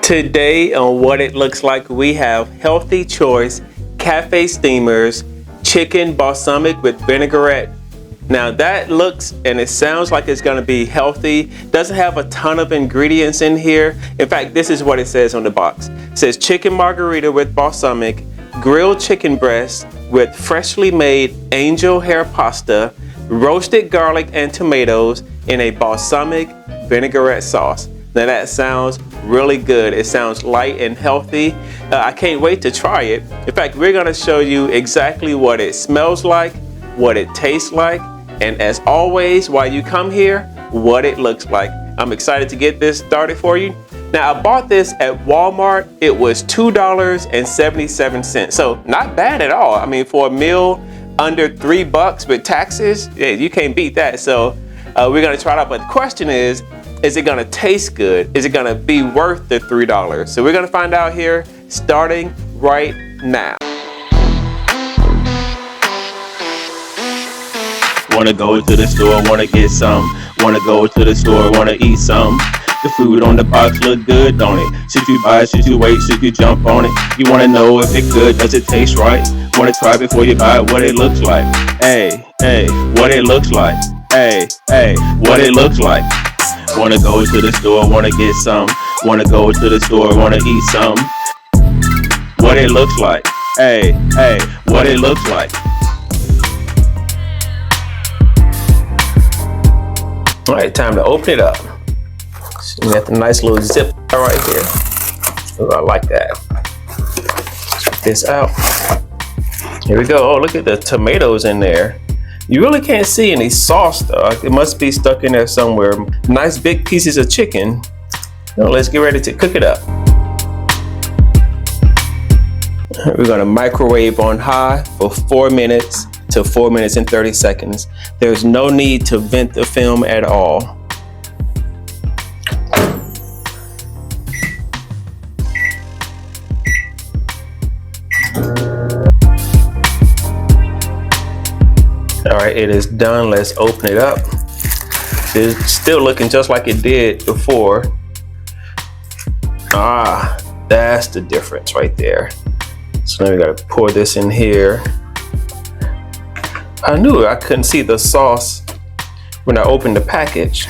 Today on What It Looks Like, we have Healthy Choice Café Steamers Chicken Balsamic with Vinaigrette. Now that looks and it sounds like it's gonna be healthy. Doesn't have a ton of ingredients in here. In fact, this is what it says on the box. It says chicken margherita with balsamic, grilled chicken breast with freshly made angel hair pasta, roasted garlic and tomatoes in a balsamic vinaigrette sauce. Now that sounds really good. It sounds light and healthy. I can't wait to try it. In fact, we're gonna show you exactly what it smells like, what it tastes like, and as always, while you come here, what it looks like. I'm excited to get this started for you. Now I bought this at Walmart. It was $2.77. So not bad at all. I mean, for a meal under $3 with taxes, yeah, you can't beat that. So we're gonna try it out, but the question is it gonna taste good? Is it gonna be worth the $3? So we're gonna find out here, starting right now. Wanna go to the store, wanna get some. Wanna go to the store, wanna eat some. The food on the box look good, don't it? Should you buy it, should you wait, should you jump on it? You wanna know if it good, does it taste right? Wanna try before you buy it, what it looks like. Hey, hey, what it looks like. Hey, hey, what it looks like. Wanna go to the store, wanna get some. Wanna go to the store, wanna eat some. What it looks like. Hey, hey, what it looks like. All right, time to open it up. So you got the nice little zip right here. Oh, I like that. Check this out. Here we go. Oh, look at the tomatoes in there. You really can't see any sauce though. It must be stuck in there somewhere. Nice big pieces of chicken. Now let's get ready to cook it up. We're gonna microwave on high for 4 minutes to 4 minutes and 30 seconds. There's no need to vent the film at all. All right, it is done. Let's open it up. It's still looking just like it did before. Ah, that's the difference right there. So now we gotta pour this in here. I knew I couldn't see the sauce when I opened the package.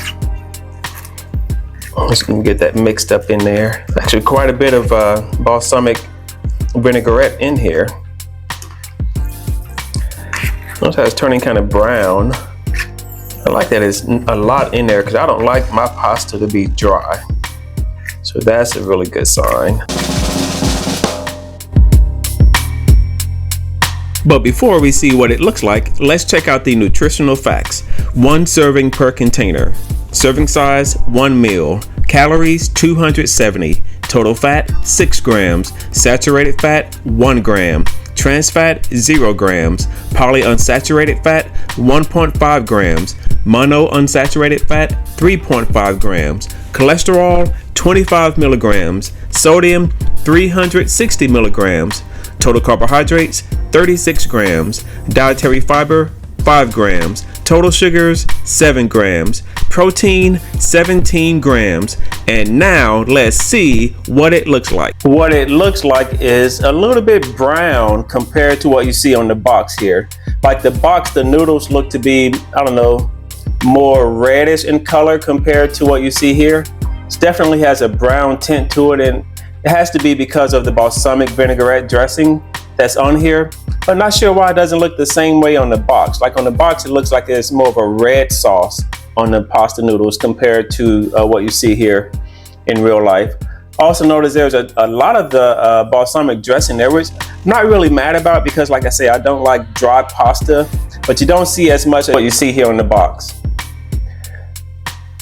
I'm just gonna get that mixed up in there. Actually, quite a bit of balsamic vinaigrette in here. Notice how it's turning kind of brown. I like that it's a lot in there because I don't like my pasta to be dry. So that's a really good sign. But before we see what it looks like, let's check out the nutritional facts. 1 serving per container. Serving size, 1 meal. Calories, 270. Total fat, 6 grams. Saturated fat, 1 gram. Trans fat, 0 grams. Polyunsaturated fat, 1.5 grams. Monounsaturated fat, 3.5 grams. Cholesterol, 25 milligrams. Sodium, 360 milligrams. Total carbohydrates, 36 grams. Dietary fiber, 5 grams. Total sugars, 7 grams. Protein, 17 grams. And now let's see what it looks like. What it looks like is a little bit brown compared to what you see on the box here. Like the box, the noodles look to be, I don't know, more reddish in color compared to what you see here. It definitely has a brown tint to it, and it has to be because of the balsamic vinaigrette dressing that's on here. I'm not sure why it doesn't look the same way on the box. Like on the box, it looks like it's more of a red sauce on the pasta noodles compared to what you see here in real life. Also notice there's a lot of the balsamic dressing there, which I'm not really mad about because like I say, I don't like dry pasta, but you don't see as much as what you see here on the box.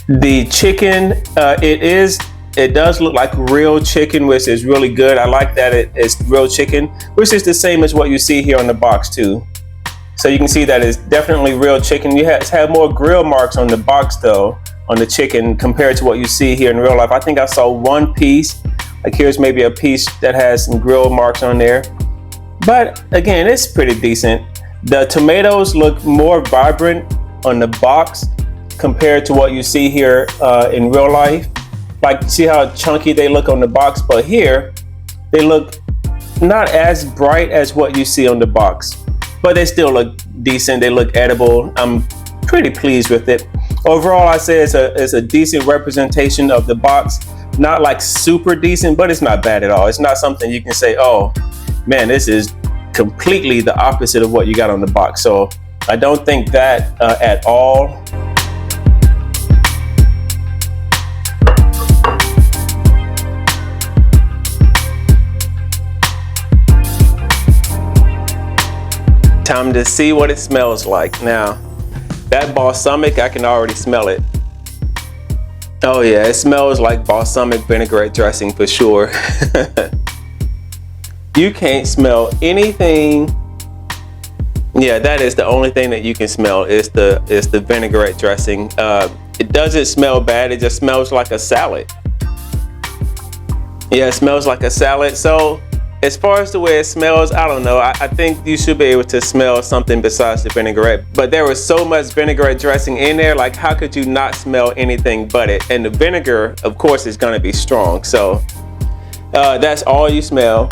The chicken, it does look like real chicken, which is really good. I like that it's real chicken, which is the same as what you see here on the box too. So you can see that it's definitely real chicken. You have more grill marks on the box though, on the chicken compared to what you see here in real life. I think I saw 1 piece, like here's maybe a piece that has some grill marks on there. But again, it's pretty decent. The tomatoes look more vibrant on the box compared to what you see here in real life. Like, see how chunky they look on the box, but here they look not as bright as what you see on the box, but they still look decent. They look edible. I'm pretty pleased with it. Overall, I say it's a decent representation of the box. Not like super decent, but it's not bad at all. It's not something you can say, oh man, this is completely the opposite of what you got on the box. So I don't think that at all. Time to see what it smells like. Now, that balsamic, I can already smell it. Oh yeah, it smells like balsamic vinaigrette dressing for sure. You can't smell anything. Yeah, that is the only thing that you can smell is the vinaigrette dressing. It doesn't smell bad, it just smells like a salad. Yeah, it smells like a salad. So as far as the way it smells, I don't know. I think you should be able to smell something besides the vinaigrette. But there was so much vinaigrette dressing in there, like how could you not smell anything but it? And the vinegar, of course, is gonna be strong. So that's all you smell.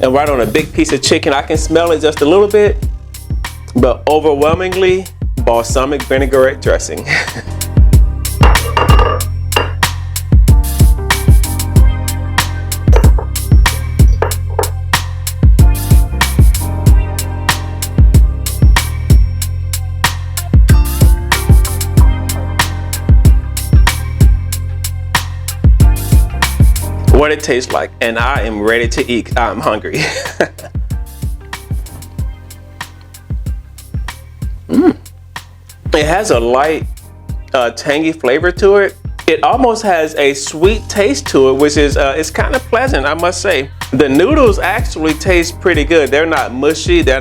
And right on a big piece of chicken, I can smell it just a little bit, but overwhelmingly, balsamic vinaigrette dressing. What it tastes like, and I am ready to eat. I'm hungry. It has a light tangy flavor to it. It almost has a sweet taste to it, which is it's kind of pleasant, I must say. The noodles actually taste pretty good. They're not mushy. They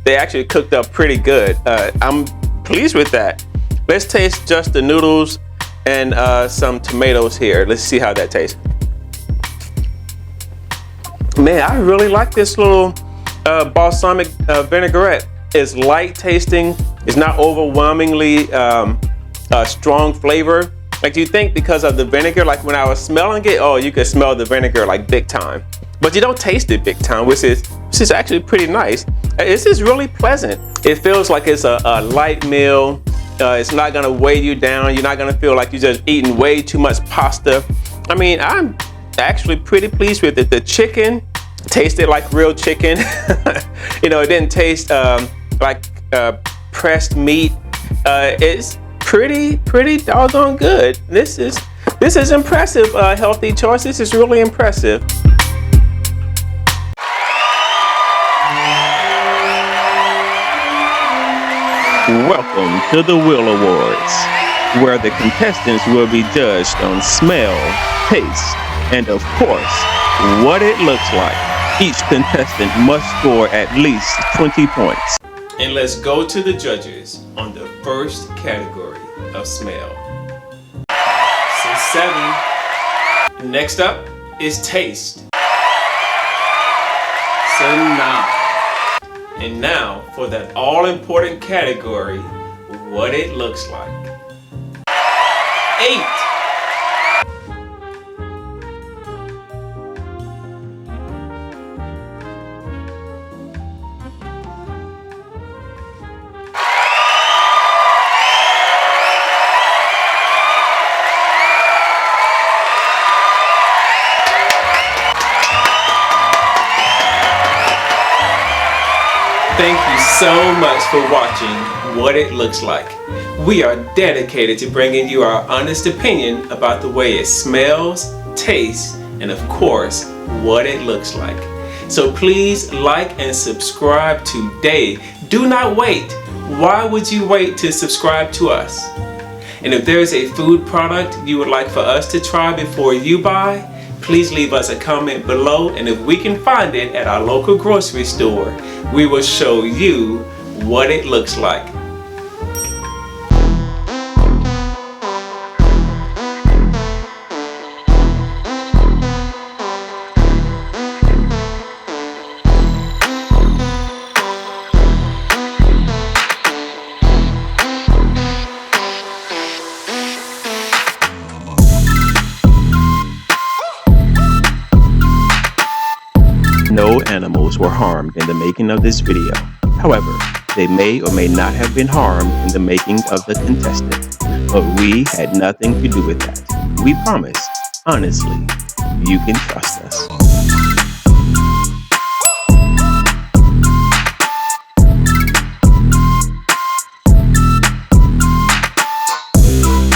actually cooked up pretty good. I'm pleased with that. Let's taste just the noodles and some tomatoes here. Let's see how that tastes. Man, I really like this little balsamic vinaigrette. It's light tasting. It's not overwhelmingly strong flavor. Like you think because of the vinegar, like when I was smelling it, oh, you could smell the vinegar like big time. But you don't taste it big time, which is actually pretty nice. This is really pleasant. It feels like it's a light meal. It's not gonna weigh you down. You're not gonna feel like you're just eating way too much pasta. I mean, I'm actually pretty pleased with it. The chicken tasted like real chicken. You know, it didn't taste like pressed meat. It's pretty doggone good. This is impressive. Healthy choice. This is really impressive. Welcome to the W.I.L.L Awards, where the contestants will be judged on smell, taste, and of course, what it looks like. Each contestant must score at least 20 points. And let's go to the judges on the first category of smell. So 7. Next up is taste. So 9. And now for that all-important category, what it looks like. 8. Thank you so much for watching What It Looks Like. We are dedicated to bringing you our honest opinion about the way it smells, tastes, and of course, what it looks like. So please like and subscribe today. Do not wait. Why would you wait to subscribe to us? And if there is a food product you would like for us to try before you buy, please leave us a comment below, and if we can find it at our local grocery store, we will show you what it looks like. no animals were harmed in the making of this video. However, they may or may not have been harmed in the making of the contestant, but we had nothing to do with that. We promise, honestly, you can trust us.